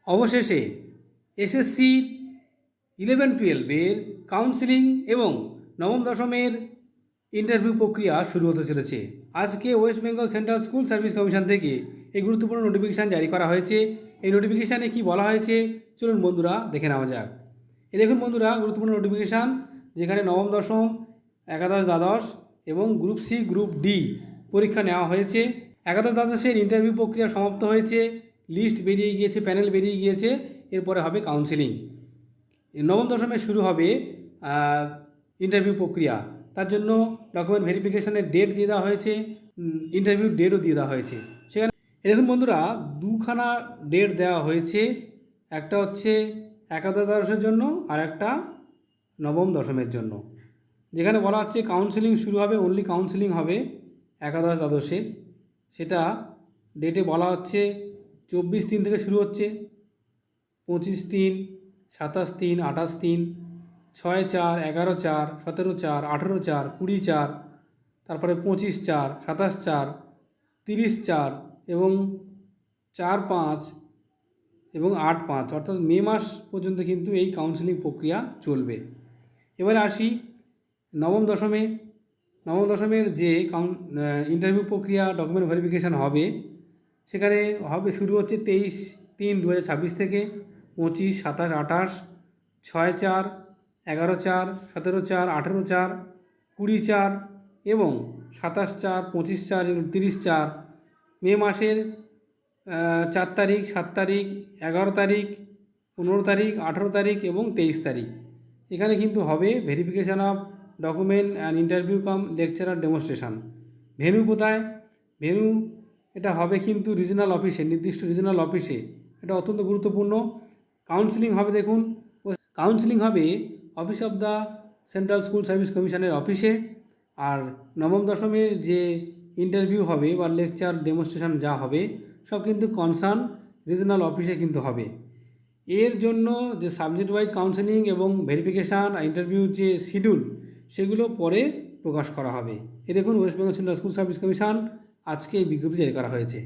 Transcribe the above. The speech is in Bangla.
অবশেষে এসএসসির 11-12-এর কাউন্সিলিং এবং নবম দশমের ইন্টারভিউ প্রক্রিয়া শুরু হতে চলেছে। আজকে West Bengal central school service commission থেকে এই গুরুত্বপূর্ণ নোটিফিকেশান জারি করা হয়েছে। এই নোটিফিকেশানে কি বলা হয়েছে চলুন বন্ধুরা দেখে নেওয়া যাক। এই দেখুন বন্ধুরা, গুরুত্বপূর্ণ নোটিফিকেশান, যেখানে নবম দশম, একাদশ দ্বাদশ এবং গ্রুপ সি গ্রুপ ডি পরীক্ষা নেওয়া হয়েছে। একাদশ দ্বাদশের ইন্টারভিউ প্রক্রিয়া সমাপ্ত হয়েছে, লিস্ট বেরিয়ে গিয়েছে, প্যানেল বেরিয়ে গিয়েছে, এরপরে হবে কাউন্সিলিং। নবম দশমে শুরু হবে ইন্টারভিউ প্রক্রিয়া। তার জন্য ডকুমেন্ট ভেরিফিকেশনের ডেট দিয়ে দেওয়া হয়েছে, ইন্টারভিউ ডেটও দিয়ে দেওয়া হয়েছে। সেখানে দেখুন বন্ধুরা, দুখানা ডেট দেওয়া হয়েছে, একটা হচ্ছে একাদশ দ্বাদশের জন্য আর একটা নবম দশমের জন্য। যেখানে বলা হচ্ছে কাউন্সিলিং শুরু হবে, অনলি কাউন্সিলিং হবে একাদশ দ্বাদশের। সেটা ডেটে বলা হচ্ছে 24-3 থেকে শুরু হচ্ছে, 25-3, 27-3, 28-3, 6-4, 11-4, 17-4, 18-4, 20-4, তারপরে 25-4, 27-4, 30-4 এবং 4-5 এবং 8-5, অর্থাৎ মে মাস পর্যন্ত কিন্তু এই কাউন্সিলিং প্রক্রিয়া চলবে। এবারে আসি নবম দশমে। নবম দশমের যে ইন্টারভিউ প্রক্রিয়া, ডকুমেন্ট ভেরিফিকেশান হবে, সেখানে হবে শুরু হচ্ছে 23-3-2026 থেকে, 25, 27, 28, 6-4, 11-4, 17-4, 18-4, 20-4 এবং 27-4, 25-4 এবং 30-4। মে মাসের 4 তারিখ, 7 তারিখ, 11 তারিখ, 15 তারিখ, 18 তারিখ এবং 23 তারিখ। এখানে কিন্তু হবে verification of document and interview cum lecturer demonstration. Venue কোথায়? ভেন্যু এটা হবে কিন্তু রিজনাল অফিসে, নির্দিষ্ট রিজনাল অফিসে। এটা অত্যন্ত গুরুত্বপূর্ণ। কাউন্সিলিং হবে, দেখুন কাউন্সিলিং হবে office of the central school service কমিশনের অফিসে। আর নবম দশমের যে ইন্টারভিউ হবে বা লেকচার ডেমনস্ট্রেশন যা হবে, সব কিন্তু কনসার্ন রিজনাল অফিসে কিন্তু হবে। এর জন্য যে সাবজেক্ট ওয়াইজ কাউন্সেলিং এবং ভেরিফিকেশান আর ইন্টারভিউ যে শিডিউল, সেগুলো পরে প্রকাশ করা হবে। এ দেখুন, West Bengal central school service commission আজকে এই বিজ্ঞপ্তি জারি করা হয়েছে।